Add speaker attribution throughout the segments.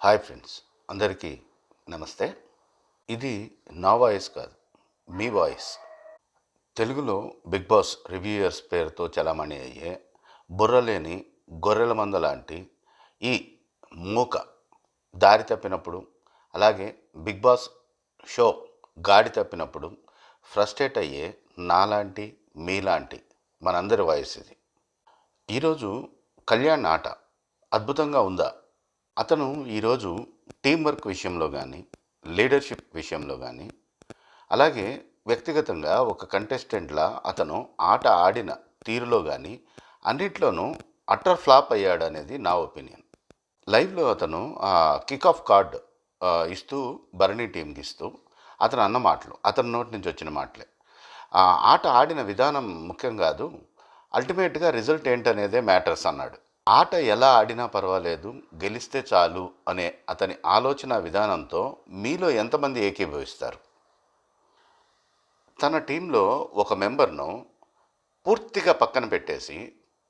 Speaker 1: Hi friends, అందరికీ నమస్తే. ఇది నా వాయిస్ కాదు, మీ వాయిస్. తెలుగులో బిగ్ బాస్ రివ్యూయర్స్ పేరుతో చలామణి అయ్యే బుర్రలేని గొర్రెల మంద లాంటి ఈ మూక దారి తప్పినప్పుడు, అలాగే బిగ్ బాస్ షో గాడి తప్పినప్పుడు ఫ్రస్ట్రేట్ అయ్యే నాలాంటి మీలాంటి మనందరి వాయిస్ ఇది. ఈరోజు కళ్యాణ్ ఆట అద్భుతంగా ఉందా? అతను ఈరోజు టీం వర్క్ విషయంలో కానీ, లీడర్షిప్ విషయంలో కానీ, అలాగే వ్యక్తిగతంగా ఒక కంటెస్టెంట్లా అతను ఆట ఆడిన తీరులో కానీ అన్నిట్లోనూ అట్టర్ ఫ్లాప్ అయ్యాడు అనేది నా ఒపీనియన్. లైవ్లో అతను కిక్ ఆఫ్ కార్డ్ ఇస్తూ భరణి టీంకి ఇస్తూ అతను అన్న మాటలు, అతని నోటి నుంచి వచ్చిన మాటలే. ఆట ఆడిన విధానం ముఖ్యం కాదు, అల్టిమేట్గా రిజల్ట్ ఏంటనేదే మ్యాటర్స్ అన్నాడు. ఆట ఎలా ఆడినా పర్వాలేదు, గెలిస్తే చాలు అనే అతని ఆలోచన విధానంతో మీలో ఎంతమంది ఏకీభవిస్తారు? తన టీంలో ఒక మెంబర్ను పూర్తిగా పక్కన పెట్టేసి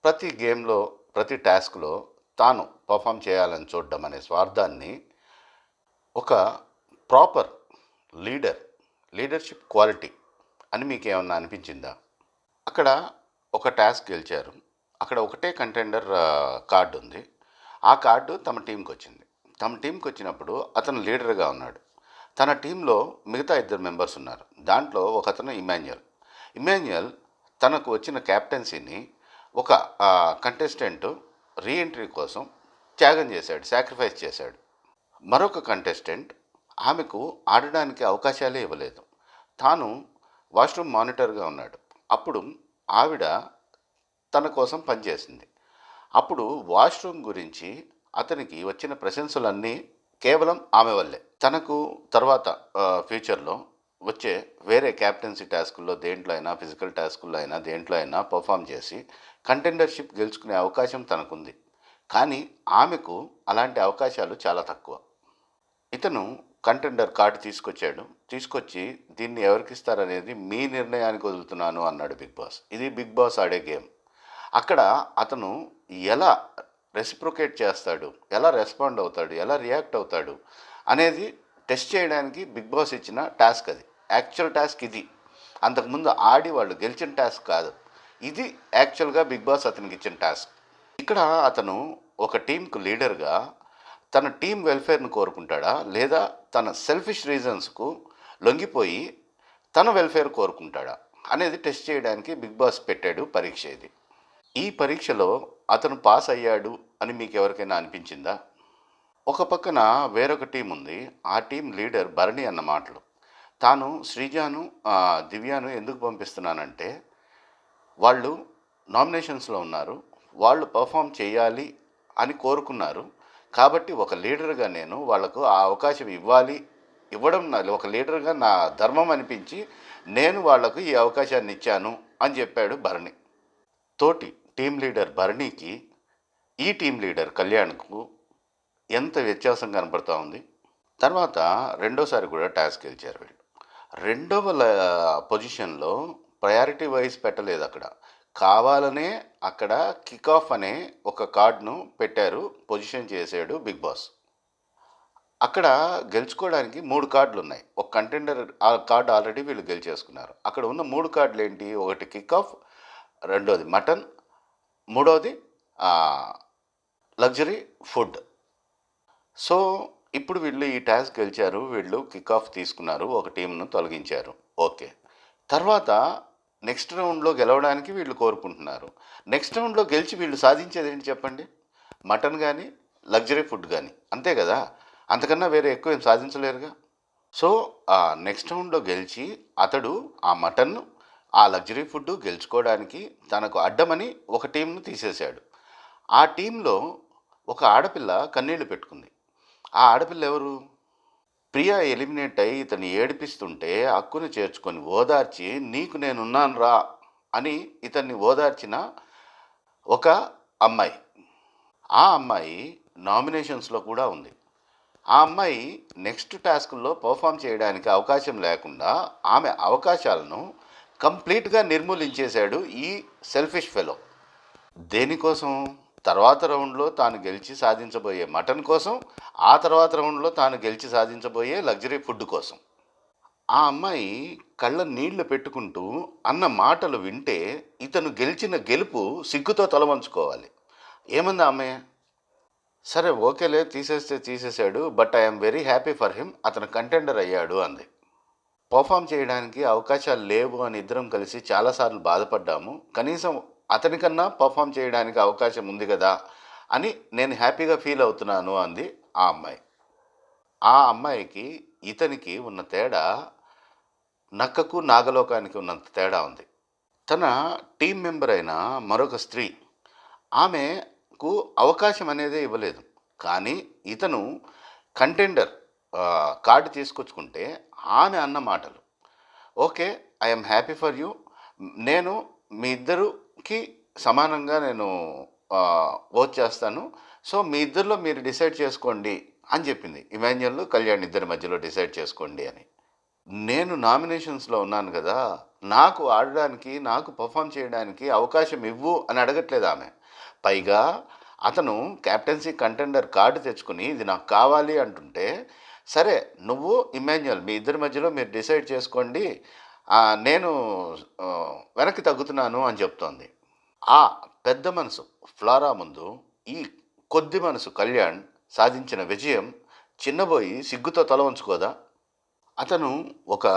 Speaker 1: ప్రతి గేమ్లో, ప్రతి టాస్క్లో తాను పర్ఫామ్ చేయాలని చూడడం అనే స్వార్థాన్ని ఒక ప్రాపర్ లీడర్షిప్ క్వాలిటీ అని మీకు ఏమన్నా అనిపించిందా? అక్కడ ఒక టాస్క్ గెలిచారు, అక్కడ ఒకటే కంటెండర్ కార్డు ఉంది. ఆ కార్డు తమ టీంకి వచ్చింది. తమ టీంకి వచ్చినప్పుడు అతను లీడర్గా ఉన్నాడు. తన టీంలో మిగతా 2 మెంబర్స్ ఉన్నారు. దాంట్లో ఒకతను ఇమాన్యుయల్ తనకు వచ్చిన క్యాప్టెన్సీని ఒక కంటెస్టెంట్ రీఎంట్రీ కోసం త్యాగం చేశాడు, సాక్రిఫైస్ చేశాడు. మరొక కంటెస్టెంట్ ఆమెకు ఆడడానికి అవకాశాలే ఇవ్వలేదు. తాను వాష్రూమ్ మానిటర్గా ఉన్నాడు. అప్పుడు ఆవిడ తన కోసం పనిచేసింది. అప్పుడు వాష్రూమ్ గురించి అతనికి వచ్చిన ప్రశంసలన్నీ కేవలం ఆమె వల్లే. తనకు తర్వాత ఫ్యూచర్లో వచ్చే వేరే క్యాప్టెన్సీ టాస్కుల్లో, దేంట్లో అయినా, ఫిజికల్ టాస్కుల్లో అయినా, దేంట్లో అయినా పర్ఫామ్ చేసి కంటెండర్షిప్ గెలుచుకునే అవకాశం తనకుంది. కానీ ఆమెకు అలాంటి అవకాశాలు చాలా తక్కువ. ఇతను కంటెండర్ కార్డు తీసుకొచ్చి దీన్ని ఎవరికిస్తారనేది మీ నిర్ణయానికి వదులుతున్నాను అన్నాడు బిగ్ బాస్. ఇది బిగ్ బాస్ ఆడే గేమ్. అక్కడ అతను ఎలా రెసిప్రొకేట్ చేస్తాడు, ఎలా రెస్పాండ్ అవుతాడు, ఎలా రియాక్ట్ అవుతాడు అనేది టెస్ట్ చేయడానికి బిగ్ బాస్ ఇచ్చిన టాస్క్ అది. యాక్చువల్ టాస్క్ ఇది. అంతకుముందు ఆడి వాళ్ళు గెలిచిన టాస్క్ కాదు ఇది. యాక్చువల్గా బిగ్ బాస్ అతనికి ఇచ్చిన టాస్క్. ఇక్కడ అతను ఒక టీంకు లీడర్గా తన టీం వెల్ఫేర్ను కోరుకుంటాడా, లేదా తన సెల్ఫిష్ రీజన్స్కు లొంగిపోయి తన వెల్ఫేర్ కోరుకుంటాడా అనేది టెస్ట్ చేయడానికి బిగ్ బాస్ పెట్టాడు పరీక్ష ఇది. ఈ పరీక్షలో అతను పాస్ అయ్యాడు అని మీకు ఎవరికైనా అనిపించిందా? ఒక పక్కన వేరొక టీం ఉంది. ఆ టీం లీడర్ భరణి అన్న మాటలు. తాను శ్రీజాను, దివ్యాను ఎందుకు పంపిస్తున్నానంటే, వాళ్ళు నామినేషన్స్లో ఉన్నారు, వాళ్ళు పర్ఫామ్ చేయాలి అని కోరుకున్నారు. కాబట్టి ఒక లీడర్గా నేను వాళ్లకు ఆ అవకాశం ఇవ్వడం ఒక లీడర్గా నా ధర్మం అనిపించి నేను వాళ్లకు ఈ అవకాశాన్ని ఇచ్చాను అని చెప్పాడు భరణి. తోటి టీం లీడర్ భరణికి ఈ టీం లీడర్ కళ్యాణ్కు ఎంత వ్యత్యాసం కనపడుతూ ఉంది. తర్వాత రెండోసారి కూడా టాస్క్ గెలిచారు వీళ్ళు. రెండవ పొజిషన్లో ప్రయారిటీ వైజ్ పెట్టలేదు. అక్కడ కావాలనే అక్కడ కిక్ ఆఫ్ అనే ఒక కార్డును పెట్టారు, పొజిషన్ చేశాడు బిగ్ బాస్. అక్కడ గెలుచుకోవడానికి 3 కార్డులు ఉన్నాయి. ఒక కంటెండర్ ఆ కార్డు ఆల్రెడీ వీళ్ళు గెలిచేసుకున్నారు. అక్కడ ఉన్న 3 కార్డులు ఏంటి? ఒకటి కిక్ ఆఫ్, రెండోది మటన్, మూడోది లగ్జరీ ఫుడ్. సో ఇప్పుడు వీళ్ళు ఈ టాస్క్ గెలిచారు, వీళ్ళు కిక్ ఆఫ్ తీసుకున్నారు, ఒక టీంను తొలగించారు. ఓకే, తర్వాత నెక్స్ట్ రౌండ్లో గెలవడానికి వీళ్ళు కోరుకుంటున్నారు. నెక్స్ట్ రౌండ్లో గెలిచి వీళ్ళు సాధించేది ఏంటి చెప్పండి? మటన్ కానీ, లగ్జరీ ఫుడ్ కానీ, అంతే కదా. అంతకన్నా వేరే ఎక్కువ ఏం సాధించలేరుగా. సో నెక్స్ట్ రౌండ్లో గెలిచి అతడు ఆ మటన్ను, ఆ లగ్జరీ ఫుడ్ గెలుచుకోవడానికి తనకు అడ్డమని ఒక టీంను తీసేశాడు. ఆ టీంలో ఒక ఆడపిల్ల కన్నీళ్లు పెట్టుకుంది. ఆ ఆడపిల్ల ఎవరు? ప్రియా ఎలిమినేట్ అయ్యి ఇతన్ని ఏడిపిస్తుంటే హక్కును చేర్చుకొని ఓదార్చి నీకు నేనున్నాను రా అని ఇతన్ని ఓదార్చిన ఒక అమ్మాయి. ఆ అమ్మాయి నామినేషన్స్లో కూడా ఉంది. ఆ అమ్మాయి నెక్స్ట్ టాస్క్లో పర్ఫామ్ చేయడానికి అవకాశం లేకుండా ఆమె అవకాశాలను కంప్లీట్గా నిర్మూలించేశాడు ఈ సెల్ఫిష్ ఫెలో. దేనికోసం? తర్వాత రౌండ్లో తాను గెలిచి సాధించబోయే మటన్ కోసం, ఆ తర్వాత రౌండ్లో తాను గెలిచి సాధించబోయే లగ్జరీ ఫుడ్ కోసం. ఆ అమ్మాయి కళ్ళ నీళ్లు పెట్టుకుంటూ అన్న మాటలు వింటే ఇతను గెలిచిన గెలుపు సిగ్గుతో తలవంచుకోవాలి. ఏమంది ఆ అమ్మాయి? సరే ఓకేలే, తీసేస్తే తీసేశాడు, but I'm very happy for him, అతను కంటెండర్ అయ్యాడు అంది. పర్ఫామ్ చేయడానికి అవకాశాలు లేవు అని ఇద్దరం కలిసి చాలాసార్లు బాధపడ్డాము, కనీసం అతనికన్నా పర్ఫామ్ చేయడానికి అవకాశం ఉంది కదా అని నేను హ్యాపీగా ఫీల్ అవుతున్నాను అంది ఆ అమ్మాయి. ఆ అమ్మాయికి ఇతనికి ఉన్న తేడా నక్కకు నాగలోకానికి ఉన్నంత తేడా ఉంది. తన టీం మెంబర్ అయిన మరొక స్త్రీ, ఆమెకు అవకాశం అనేదే ఇవ్వలేదు. కానీ ఇతను కంటెండర్ కార్డు తీసుకొచ్చుకుంటే ఆమె అన్న మాటలు, okay I'm happy for you, నేను మీ ఇద్దరికి సమానంగా నేను ఓట్ చేస్తాను, సో మీ ఇద్దరిలో మీరు డిసైడ్ చేసుకోండి అని చెప్పింది. ఇమాన్యుయల్ కళ్యాణ్ ఇద్దరి మధ్యలో డిసైడ్ చేసుకోండి అని. నేను నామినేషన్స్లో ఉన్నాను కదా, నాకు ఆడడానికి, నాకు పర్ఫామ్ చేయడానికి అవకాశం ఇవ్వు అని అడగట్లేదు ఆమె. పైగా అతను క్యాప్టెన్సీ కంటెండర్ కార్డు తెచ్చుకుని ఇది నాకు కావాలి అంటుంటే, సరే నువ్వు ఇమాన్యుయల్ మీ ఇద్దరి మధ్యలో మీరు డిసైడ్ చేసుకోండి, నేను వెనక్కి తగ్గుతున్నాను అని చెప్తోంది. ఆ పెద్ద మనసు ఫ్లారా ముందు ఈ కొద్ది మనసు కళ్యాణ్ సాధించిన విజయం చిన్నబోయి సిగ్గుతో తల వంచుకోదా? అతను ఒక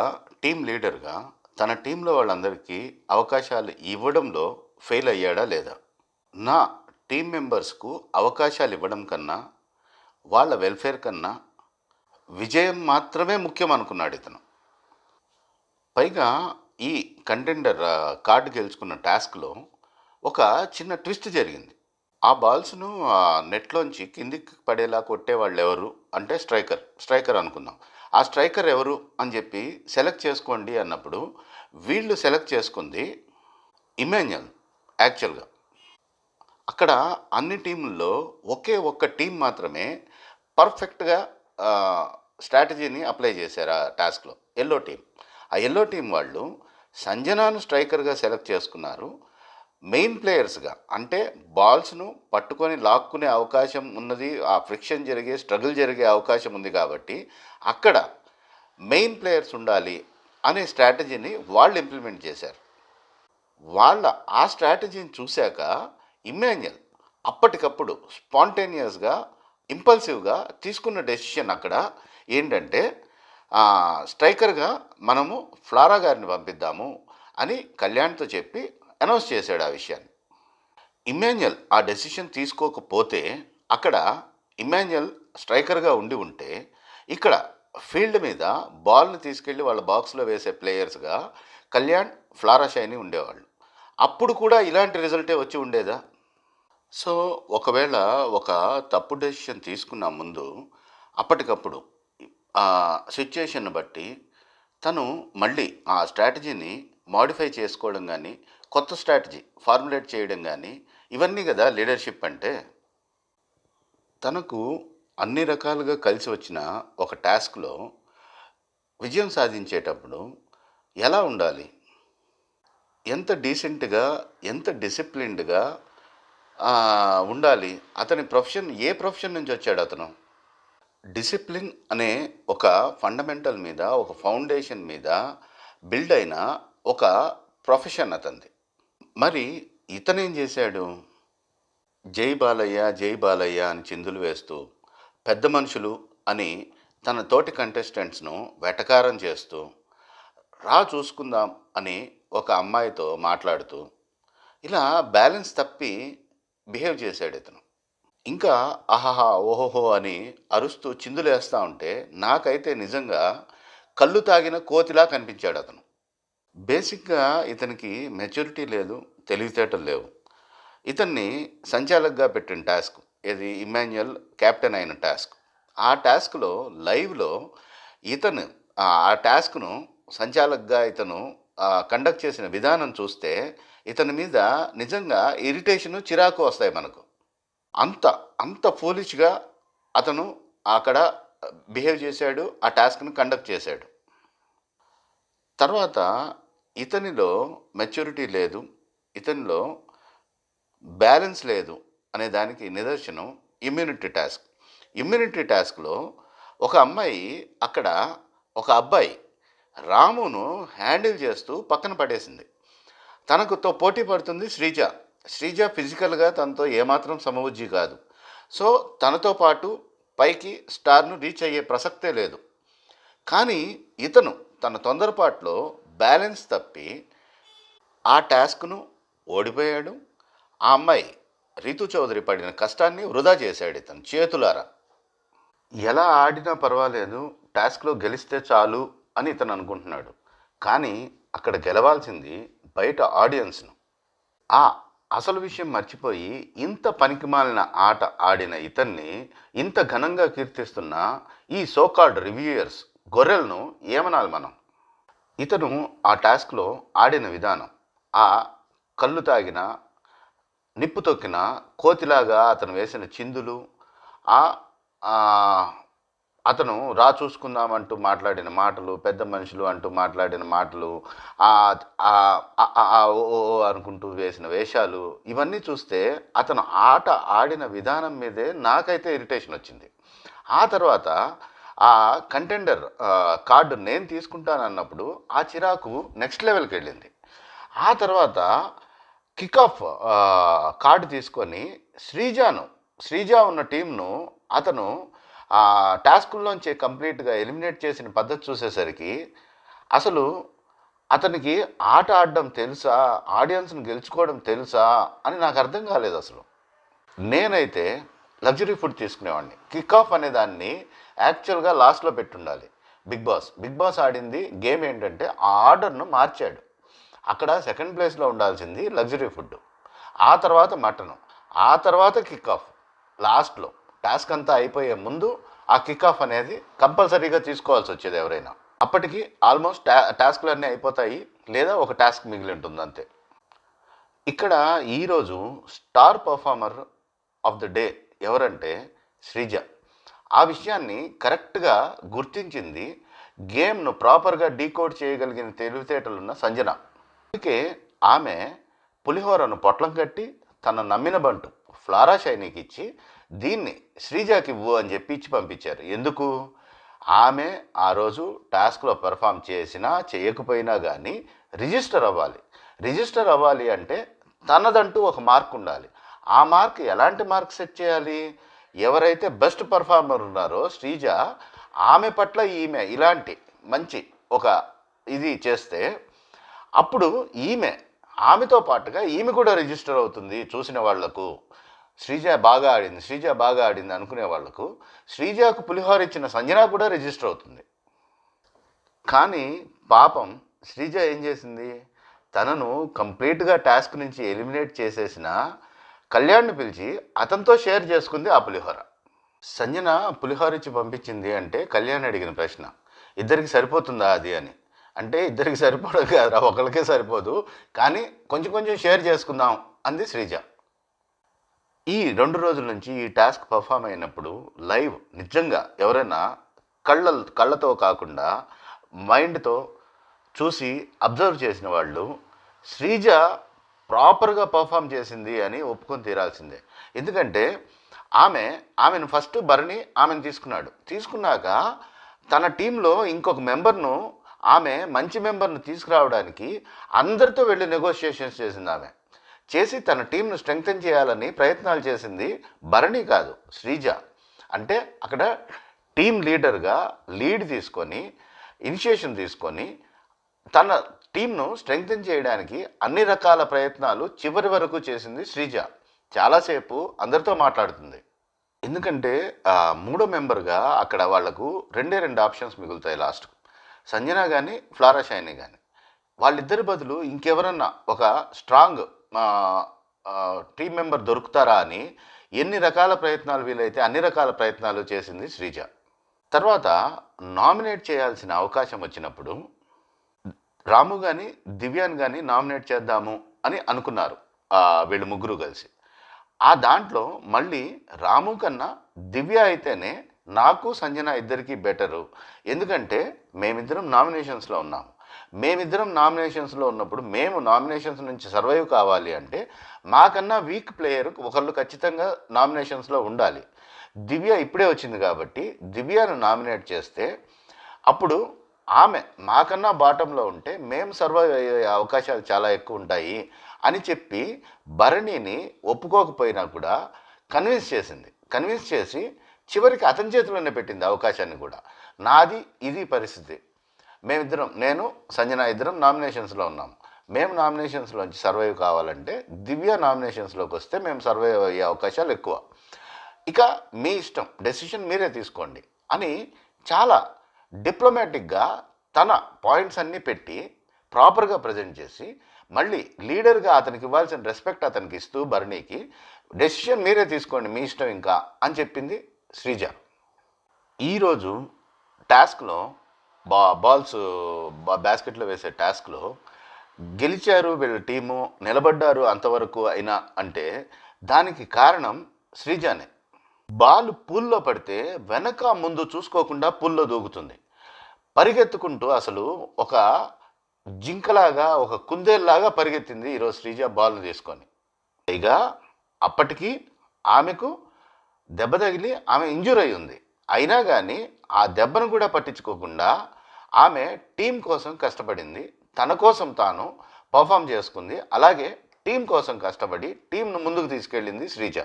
Speaker 1: టీం లీడర్గా తన టీంలో వాళ్ళందరికీ అవకాశాలు ఇవ్వడంలో ఫెయిల్ అయ్యాడా లేదా? నా టీం మెంబర్స్కు అవకాశాలు ఇవ్వడం కన్నా, వాళ్ళ వెల్ఫేర్ కన్నా విజయం మాత్రమే ముఖ్యం అనుకున్నాడు ఇతను. పైగా ఈ కంటెండర్ కార్డు గెలుచుకున్న టాస్క్లో ఒక చిన్న ట్విస్ట్ జరిగింది. ఆ బాల్స్ను నెట్లోంచి కిందికి పడేలా కొట్టేవాళ్ళు ఎవరు అంటే స్ట్రైకర్ అనుకుందాం. ఆ స్ట్రైకర్ ఎవరు అని చెప్పి సెలెక్ట్ చేసుకోండి అన్నప్పుడు వీళ్ళు సెలెక్ట్ చేసుకుంది ఇమాన్యుయల్. యాక్చువల్గా అక్కడ అన్ని టీముల్లో ఒకే ఒక్క టీం మాత్రమే పర్ఫెక్ట్గా స్ట్రాటజీని అప్లై చేశారు ఆ టాస్క్లో, ఎల్లో టీం. ఆ ఎల్లో టీం వాళ్ళు సంజనాను స్ట్రైకర్గా సెలెక్ట్ చేసుకున్నారు. మెయిన్ ప్లేయర్స్గా అంటే బాల్స్ను పట్టుకొని లాక్కునే అవకాశం ఉన్నది, ఆ ఫ్రిక్షన్ జరిగే స్ట్రగుల్ జరిగే అవకాశం ఉంది కాబట్టి అక్కడ మెయిన్ ప్లేయర్స్ ఉండాలి అనే స్ట్రాటజీని వాళ్ళు ఇంప్లిమెంట్ చేశారు. వాళ్ళ ఆ స్ట్రాటజీని చూశాక ఇమాన్యుయల్ అప్పటికప్పుడు స్పాంటేనియస్గా, ఇంపల్సివ్గా తీసుకున్న డెసిషన్ అక్కడ ఏంటంటే, స్ట్రైకర్గా మనము ఫ్లారా గారిని పంపిద్దాము అని కళ్యాణ్తో చెప్పి అనౌన్స్ చేశాడు ఆ విషయాన్ని. ఇమాన్యుయల్ ఆ డెసిషన్ తీసుకోకపోతే, అక్కడ ఇమాన్యుయల్ స్ట్రైకర్గా ఉంటే ఇక్కడ ఫీల్డ్ మీద బాల్ని తీసుకెళ్ళి వాళ్ళ బాక్స్లో వేసే ప్లేయర్స్గా కళ్యాణ్, ఫ్లారా షైని ఉండేవాళ్ళు. అప్పుడు కూడా ఇలాంటి రిజల్టే వచ్చి ఉండేదా? సో ఒకవేళ ఒక తప్పు డెసిషన్ తీసుకున్న ముందు అప్పటికప్పుడు సిచ్యుయేషన్ బట్టి తను మళ్ళీ ఆ స్ట్రాటజీని మాడిఫై చేసుకోవడం కానీ, కొత్త స్ట్రాటజీ ఫార్ములేట్ చేయడం కానీ, ఇవన్నీ కదా లీడర్షిప్ అంటే. తనకు అన్ని రకాలుగా కలిసి వచ్చిన ఒక టాస్క్లో విజయం సాధించేటప్పుడు ఎలా ఉండాలి, ఎంత డీసెంట్గా, ఎంత డిసిప్లిన్డ్గా ఉండాలి. అతని ప్రొఫెషన్ ఏ ప్రొఫెషన్ నుంచి వచ్చాడు అతను? డిసిప్లిన్ అనే ఒక ఫండమెంటల్ మీద, ఒక ఫౌండేషన్ మీద బిల్డ్ అయిన ఒక ప్రొఫెషన్ అతనిది. మరి ఇతనేం చేశాడు? జై బాలయ్య జై బాలయ్య అని చిందులు వేస్తూ, పెద్ద మనుషులు అని తన తోటి కంటెస్టెంట్స్ను వెటకారం చేస్తూ, రా చూసుకుందాం అని ఒక అమ్మాయితో మాట్లాడుతూ, ఇలా బ్యాలెన్స్ తప్పి బిహేవ్ చేశాడు ఇతను. ఇంకా ఆహాహా ఓహోహో అని అరుస్తూ చిందులేస్తూ ఉంటే నాకైతే నిజంగా కళ్ళు తాగిన కోతిలా కనిపించాడు అతను. బేసిక్గా ఇతనికి మెచ్యూరిటీ లేదు, తెలివితేటలు లేవు. ఇతన్ని సంచాలకుగా పెట్టిన టాస్క్ ఇది ఇమాన్యుయల్ కెప్టెన్ అయిన టాస్క్. ఆ టాస్క్లో లైవ్లో ఇతను ఆ టాస్క్ను సంచాలకుగా ఇతను కండక్ట్ చేసిన విధానం చూస్తే ఇతని మీద నిజంగా ఇరిటేషను, చిరాకు వస్తాయి మనకు. అంత అంత ఫూలిష్గా అతను అక్కడ బిహేవ్ చేశాడు, ఆ టాస్క్ను కండక్ట్ చేశాడు. తర్వాత ఇతనిలో మెచ్యూరిటీ లేదు, ఇతనిలో బ్యాలెన్స్ లేదు, అనే దానికి నిదర్శనం ఇమ్యూనిటీ టాస్క్. ఇమ్యూనిటీ టాస్క్లో ఒక అమ్మాయి అక్కడ ఒక అబ్బాయి రామును హ్యాండిల్ చేస్తూ పక్కన పడేసింది. తనకుతో పోటీ పడుతుంది శ్రీజ. శ్రీజ ఫిజికల్గా తనతో ఏమాత్రం సమవుజ్జి కాదు. సో తనతో పాటు పైకి స్టార్ను రీచ్ అయ్యే ప్రసక్తే లేదు. కానీ ఇతను తన తొందరపాటులో బ్యాలెన్స్ తప్పి ఆ టాస్క్ను ఓడిపోయాడు. ఆ అమ్మాయి రీతు చౌదరి పడిన కష్టాన్ని వృధా చేశాడు ఇతను చేతులారా. ఎలా ఆడినా పర్వాలేదు, టాస్క్లో గెలిస్తే చాలు అని ఇతను అనుకుంటున్నాడు. కానీ అక్కడ గెలవాల్సింది బయట ఆడియన్స్ను. ఆ అసలు విషయం మర్చిపోయి ఇంత పనికిమాలిన ఆట ఆడిన ఇతన్ని ఇంత ఘనంగా కీర్తిస్తున్న ఈ సోకాల్డ్ రివ్యూయర్స్ గొర్రెలను ఏమనాలి మనం? ఇతను ఆ టాస్క్లో ఆడిన విధానం, ఆ కళ్ళు తాగిన నిప్పు తొక్కిన కోతిలాగా అతను వేసిన చిందులు, అతను రా చూసుకుందామంటూ మాట్లాడిన మాటలు, పెద్ద మనుషులు అంటూ మాట్లాడిన మాటలు, అనుకుంటూ వేసిన వేషాలు, ఇవన్నీ చూస్తే అతను ఆట ఆడిన విధానం మీదే నాకైతే ఇరిటేషన్ వచ్చింది. ఆ తర్వాత ఆ కంటెండర్ కార్డు నేను తీసుకుంటానన్నప్పుడు ఆ చిరాకు నెక్స్ట్ లెవెల్కి వెళ్ళింది. ఆ తర్వాత కిక్ ఆఫ్ కార్డు తీసుకొని శ్రీజ ఉన్న టీంను అతను టాస్కుల్లోంచి కంప్లీట్గా ఎలిమినేట్ చేసిన పద్ధతి చూసేసరికి అసలు అతనికి ఆట ఆడడం తెలుసా, ఆడియన్స్ని గెలుచుకోవడం తెలుసా అని నాకు అర్థం కాలేదు. అసలు నేనైతే లగ్జరీ ఫుడ్ తీసుకునేవాడిని. కిక్ ఆఫ్ అనే దాన్ని యాక్చువల్గా లాస్ట్లో పెట్టుండాలి. బిగ్ బాస్ ఆడింది గేమ్ ఏంటంటే ఆ ఆర్డర్ను మార్చాడు. అక్కడ సెకండ్ ప్లేస్లో ఉండాల్సింది లగ్జరీ ఫుడ్, ఆ తర్వాత మటను, ఆ తర్వాత కిక్ ఆఫ్. లాస్ట్లో టాస్క్ అంతా అయిపోయే ముందు ఆ కిక్ ఆఫ్ అనేది కంపల్సరీగా తీసుకోవాల్సి వచ్చేది ఎవరైనా. అప్పటికి ఆల్మోస్ట్ టాస్క్లు అన్నీ అయిపోతాయి, లేదా ఒక టాస్క్ మిగిలి ఉంటుంది అంతే. ఇక్కడ ఈరోజు star performer of the day ఎవరంటే శ్రీజ. ఆ విషయాన్ని కరెక్ట్గా గుర్తించింది, గేమ్ను ప్రాపర్గా డీకోడ్ చేయగలిగిన తెలివితేటలున్న సంజన. అందుకే ఆమె పులిహోరను పొట్లం కట్టి తన నమ్మిన బంటు ఫ్లారా షైనీకి ఇచ్చి దీన్ని శ్రీజాకి ఇవ్వు అని చెప్పి ఇచ్చి పంపించారు. ఎందుకు? ఆమె ఆ రోజు టాస్క్లో పెర్ఫామ్ చేసినా చేయకపోయినా కానీ రిజిస్టర్ అవ్వాలి అంటే తనదంటూ ఒక మార్క్ ఉండాలి. ఆ మార్క్ ఎలాంటి మార్క్ సెట్ చేయాలి? ఎవరైతే బెస్ట్ పర్ఫార్మర్ ఉన్నారో శ్రీజ, ఆమె పట్ల ఈమె ఇలాంటి మంచి ఒక ఇది చేస్తే అప్పుడు ఆమెతో పాటుగా ఈమె కూడా రిజిస్టర్ అవుతుంది. చూసిన వాళ్లకు శ్రీజ బాగా ఆడింది అనుకునే వాళ్లకు శ్రీజకు పులిహోర ఇచ్చిన సంజన కూడా రిజిస్టర్ అవుతుంది. కానీ పాపం శ్రీజ ఏం చేసింది? తనను కంప్లీట్గా టాస్క్ నుంచి ఎలిమినేట్ చేసేసిన కళ్యాణ్ని పిలిచి అతనితో షేర్ చేసుకుంది ఆ పులిహోర. సంజన పులిహోర ఇచ్చి పంపించింది అంటే కళ్యాణ్ అడిగిన ప్రశ్న, ఇద్దరికి సరిపోతుందా అది అని. అంటే ఇద్దరికి సరిపోవడం కాదురా, ఒకరికే సరిపోదు, కానీ కొంచెం షేర్ చేసుకుందాం అంది శ్రీజ. ఈ 2 రోజుల నుంచి ఈ టాస్క్ పర్ఫామ్ అయినప్పుడు లైవ్ నిజంగా ఎవరైనా కళ్ళతో కాకుండా మైండ్తో చూసి అబ్జర్వ్ చేసిన వాళ్ళు శ్రీజ ప్రాపర్గా పర్ఫామ్ చేసింది అని ఒప్పుకొని తీరాల్సిందే. ఎందుకంటే ఆమెను ఫస్ట్ భరణి ఆమెను తీసుకున్నాక తన టీంలో ఇంకొక మెంబర్ను, ఆమె మంచి మెంబర్ను తీసుకురావడానికి అందరితో వెళ్ళి నెగోషియేషన్స్ చేసింది. ఆమె చేసి తన టీంను స్ట్రెంగ్తెన్ చేయాలని ప్రయత్నాలు చేసింది భరణి కాదు, శ్రీజ. అంటే అక్కడ టీం లీడర్గా ఇనిషియేషన్ తీసుకొని తన టీంను స్ట్రెంగ్తెన్ చేయడానికి అన్ని రకాల ప్రయత్నాలు చివరి వరకు చేసింది శ్రీజ. చాలాసేపు అందరితో మాట్లాడుతుంది. ఎందుకంటే మూడో మెంబర్గా అక్కడ వాళ్లకు 2 ఆప్షన్స్ మిగులుతాయి లాస్ట్కు, సంజన కానీ ఫ్లారా షైనీ కానీ. వాళ్ళిద్దరి బదులు ఇంకెవరన్నా ఒక స్ట్రాంగ్ టీం మెంబర్ దొరుకుతారా అని ఎన్ని రకాల ప్రయత్నాలు వీలైతే అన్ని రకాల ప్రయత్నాలు చేసింది శ్రీజ. తర్వాత నామినేట్ చేయాల్సిన అవకాశం వచ్చినప్పుడు రాము కానీ దివ్యాన్ కానీ నామినేట్ చేద్దాము అని అనుకున్నారు వీళ్ళు ముగ్గురు కలిసి. ఆ దాంట్లో మళ్ళీ రాము కన్నా దివ్య అయితేనే నాకు సంజన ఇద్దరికీ బెటరు, ఎందుకంటే మేమిద్దరం నామినేషన్స్లో ఉన్నాము. మేమిద్దరం నామినేషన్స్లో ఉన్నప్పుడు మేము నామినేషన్స్ నుంచి సర్వైవ్ కావాలి అంటే మాకన్నా వీక్ ప్లేయర్ ఒకళ్ళు ఖచ్చితంగా నామినేషన్స్లో ఉండాలి. దివ్య ఇప్పుడే వచ్చింది కాబట్టి దివ్యను నామినేట్ చేస్తే అప్పుడు ఆమె మాకన్నా బాటంలో ఉంటే మేము సర్వైవ్ అయ్యే అవకాశాలు చాలా ఎక్కువ ఉంటాయి అని చెప్పి భరణిని ఒప్పుకోకపోయినా కూడా కన్విన్స్ చేసి చివరికి అతని చేతిలోనే పెట్టింది అవకాశాన్ని కూడా. నాది ఇది పరిస్థితి. మేమిద్దరం, నేను సంజన ఇద్దరం నామినేషన్స్లో ఉన్నాము. మేము నామినేషన్స్లోంచి సర్వైవ్ కావాలంటే దివ్య నామినేషన్స్లోకి వస్తే మేము సర్వైవ్ అయ్యే అవకాశాలు ఎక్కువ. ఇక మీ ఇష్టం, డెసిషన్ మీరే తీసుకోండి అని చాలా డిప్లొమాటిక్గా తన పాయింట్స్ అన్నీ పెట్టి ప్రాపర్గా ప్రజెంట్ చేసి మళ్ళీ లీడర్గా అతనికి ఇవ్వాల్సిన రెస్పెక్ట్ అతనికి ఇస్తూ భరణికి డెసిషన్ మీరే తీసుకోండి మీ ఇష్టం ఇంకా అని చెప్పింది శ్రీజ. ఈరోజు టాస్క్లో బాల్స్ బాస్కెట్లో వేసే టాస్క్లో గెలిచారు వీళ్ళ టీము, నిలబడ్డారు అంతవరకు అయినా అంటే దానికి కారణం శ్రీజానే. బాల్ పూల్లో పడితే వెనక ముందు చూసుకోకుండా పూల్లో దూకుతుంది. పరిగెత్తుకుంటూ అసలు ఒక జింకలాగా ఒక కుందేల్లాగా పరిగెత్తింది ఈరోజు శ్రీజ బాల్ను తీసుకొని. పైగా అప్పటికి ఆమెకు దెబ్బ తగిలి ఆమె ఇంజూర్ అయి ఉంది. అయినా కానీ ఆ దెబ్బను కూడా పట్టించుకోకుండా ఆమె టీం కోసం కష్టపడింది, తన కోసం తాను పర్ఫామ్ చేసుకుంది. అలాగే టీం కోసం కష్టపడి టీంను ముందుకు తీసుకెళ్ళింది శ్రీజ.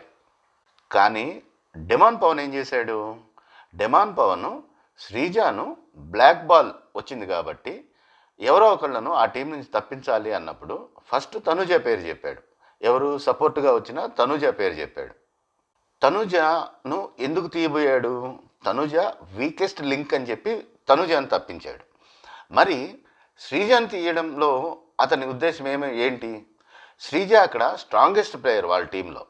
Speaker 1: కానీ డెమాన్ పవన్ ఏం చేశాడు? డెమాన్ పవన్ శ్రీజాను బ్లాక్ బాల్ వచ్చింది కాబట్టి ఎవరో ఒకళ్ళను ఆ టీం నుంచి తప్పించాలి అన్నప్పుడు ఫస్ట్ తనుజ పేరు చెప్పాడు. ఎవరు సపోర్ట్గా వచ్చిన తనుజ పేరు చెప్పాడు. తనుజను ఎందుకు తీయబోయాడు? తనుజ వీకెస్ట్ లింక్ అని చెప్పి తనుజను తప్పించాడు. మరి శ్రీజాను తీయడంలో అతని ఉద్దేశం ఏంటి? శ్రీజ అక్కడ స్ట్రాంగెస్ట్ ప్లేయర్ వాళ్ళ టీంలో.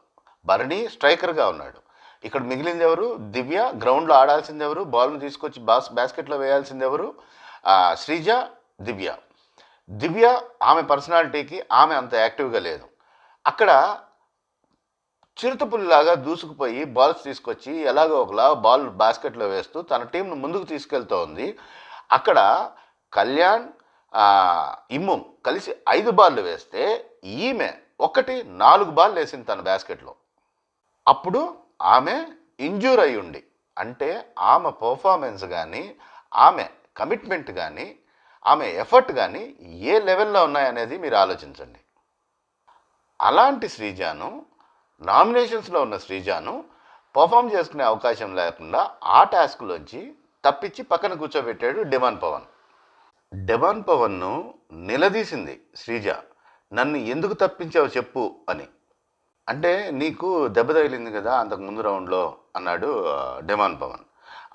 Speaker 1: భరణి స్ట్రైకర్గా ఉన్నాడు. ఇక్కడ మిగిలింది ఎవరు? దివ్య. గ్రౌండ్లో ఆడాల్సింది ఎవరు? బాల్ను తీసుకొచ్చి బాస్కెట్లో వేయాల్సింది ఎవరు? శ్రీజ, దివ్య ఆమె పర్సనాలిటీకి ఆమె అంత యాక్టివ్గా లేదు. అక్కడ చిరుతపుల్లిలాగా దూసుకుపోయి బాల్స్ తీసుకొచ్చి ఎలాగో ఒకలా బాల్ బాస్కెట్లో వేస్తూ తన టీంను ముందుకు తీసుకెళ్తూ ఉంది. అక్కడ కళ్యాణ్, ఇమ్ము కలిసి 5 బాళ్ళు వేస్తే ఈమె 4 బాల్ వేసింది తన బాస్కెట్లో. అప్పుడు ఆమె ఇంజూర్ అయి ఉండి, అంటే ఆమె పర్ఫార్మెన్స్ కానీ ఆమె కమిట్మెంట్ కానీ ఆమె ఎఫర్ట్ కానీ ఏ లెవెల్లో ఉన్నాయనేది మీరు ఆలోచించండి. అలాంటి శ్రీజాను, నామినేషన్స్లో ఉన్న శ్రీజాను పర్ఫామ్ చేసుకునే అవకాశం లేకుండా ఆ టాస్క్లోంచి తప్పించి పక్కన కూర్చోబెట్టాడు డెమాన్ పవన్. డెమాన్ పవన్ను నిలదీసింది శ్రీజ. నన్ను ఎందుకు తప్పించావు చెప్పు అని. అంటే నీకు దెబ్బ తగిలింది కదా అంతకు ముందు రౌండ్లో అన్నాడు డెమాన్ పవన్.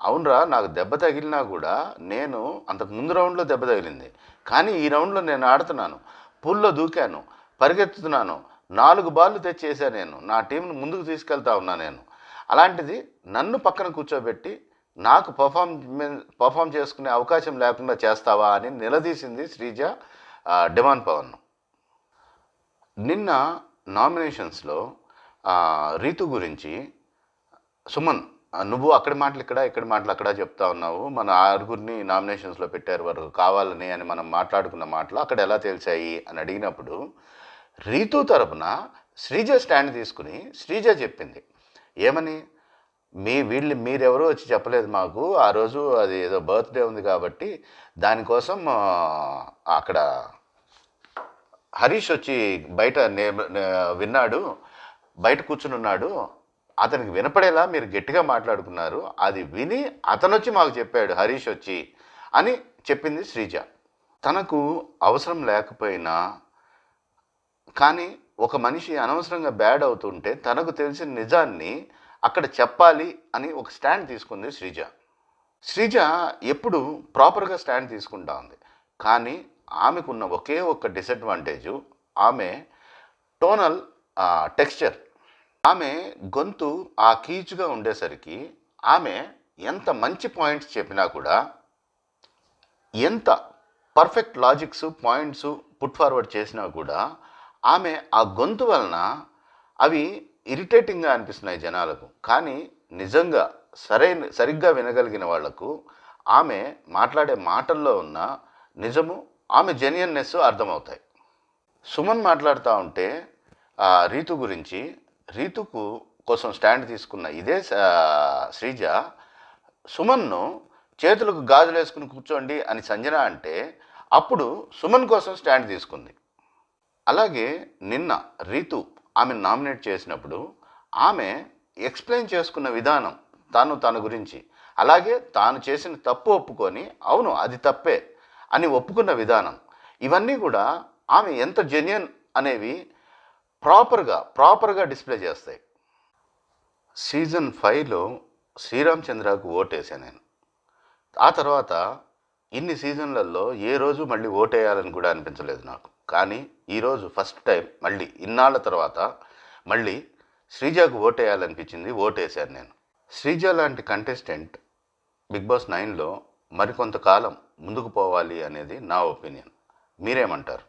Speaker 1: అవునరా, నాకు దెబ్బ తగిలినా కూడా నేను అంతకు ముందు రౌండ్లో దెబ్బ తగిలింది, కానీ ఈ రౌండ్లో నేను ఆడుతున్నాను, పూల్లో దూకాను, పరిగెత్తుతున్నాను, 4 బాళ్ళు తెచ్చేసాను, నేను నా టీంను ముందుకు తీసుకెళ్తా ఉన్నా నేను. అలాంటిది నన్ను పక్కన కూర్చోబెట్టి నాకు పర్ఫామ్ చేసుకునే అవకాశం లేకుండా చేస్తావా అని నిలదీసింది శ్రీజ డెమాన్ పవన్ను. నిన్న నామినేషన్స్లో రీతు గురించి సుమన్, నువ్వు అక్కడి మాటలు ఇక్కడి మాటలు అక్కడ చెప్తా ఉన్నావు, మన 6గురిని నామినేషన్స్లో పెట్టారు వారు కావాలని అని మనం మాట్లాడుకున్న మాటలు అక్కడ ఎలా తెలిసాయి అని అడిగినప్పుడు రీతు తరపున శ్రీజ స్టాండ్ తీసుకుని శ్రీజ చెప్పింది. ఏమని? మీరెవరో వచ్చి చెప్పలేదు మాకు, ఆ రోజు అది ఏదో బర్త్డే ఉంది కాబట్టి దానికోసం అక్కడ హరీష్ వచ్చి బయట విన్నాడు, బయట కూర్చుని ఉన్నాడు, అతనికి వినపడేలా మీరు గట్టిగా మాట్లాడుకున్నారు, అది విని అతను వచ్చి మాకు చెప్పాడు హరీష్ వచ్చి అని చెప్పింది శ్రీజ. తనకు అవసరం లేకపోయినా కానీ ఒక మనిషి అనవసరంగా బ్యాడ్ అవుతుంటే తనకు తెలిసిన నిజాన్ని అక్కడ చెప్పాలి అని ఒక స్టాండ్ తీసుకుంది శ్రీజ. శ్రీజ ఎప్పుడు ప్రాపర్గా స్టాండ్ తీసుకుంటా ఉంది. కానీ ఆమెకున్న ఒకే ఒక్క డిసడ్వాంటేజు ఆమె టోనల్ టెక్స్చర్. ఆమె గొంతు ఆ కీచుగా ఉండేసరికి ఆమె ఎంత మంచి పాయింట్స్ చెప్పినా కూడా, ఎంత perfect logics points put forward చేసినా కూడా ఆమె ఆ గొంతు వలన అవి ఇరిటేటింగ్గా అనిపిస్తున్నాయి జనాలకు. కానీ నిజంగా సరిగ్గా వినగలిగిన వాళ్లకు ఆమె మాట్లాడే మాటల్లో ఉన్న నిజము, ఆమె జెన్యున్నెస్ అర్థమవుతాయి. సుమన్ మాట్లాడుతూ ఉంటే రీతు గురించి, రీతుకు కోసం స్టాండ్ తీసుకున్న ఇదే శ్రీజ సుమన్ను చేతులకు గాజులు వేసుకుని కూర్చోండి అని సంజన అంటే అప్పుడు సుమన్ కోసం స్టాండ్ తీసుకుంది. అలాగే నిన్న రీతు ఆమెను నామినేట్ చేసినప్పుడు ఆమె ఎక్స్ప్లెయిన్ చేసుకున్న విధానం తన గురించి, అలాగే తాను చేసిన తప్పు ఒప్పుకొని అవును అది తప్పే అని ఒప్పుకున్న విధానం, ఇవన్నీ కూడా ఆమె ఎంత జెన్యున్ అనేవి ప్రాపర్గా డిస్ప్లే చేస్తాయి. సీజన్ 5లో శ్రీరామ్ చంద్రకు ఓటేసాను నేను. ఆ తర్వాత ఇన్ని సీజన్లలో ఏ రోజు మళ్ళీ ఓటేయాలని కూడా అనిపించలేదు నాకు. కానీ ఈరోజు ఫస్ట్ టైం మళ్ళీ ఇన్నాళ్ళ తర్వాత మళ్ళీ శ్రీజకు ఓటేయాలనిపించింది, ఓటేశాను నేను. శ్రీజ లాంటి కంటెస్టెంట్ బిగ్ బాస్ 9లో మరికొంతకాలం ముందుకు పోవాలి అనేది నా ఒపీనియన్. మీరేమంటారు?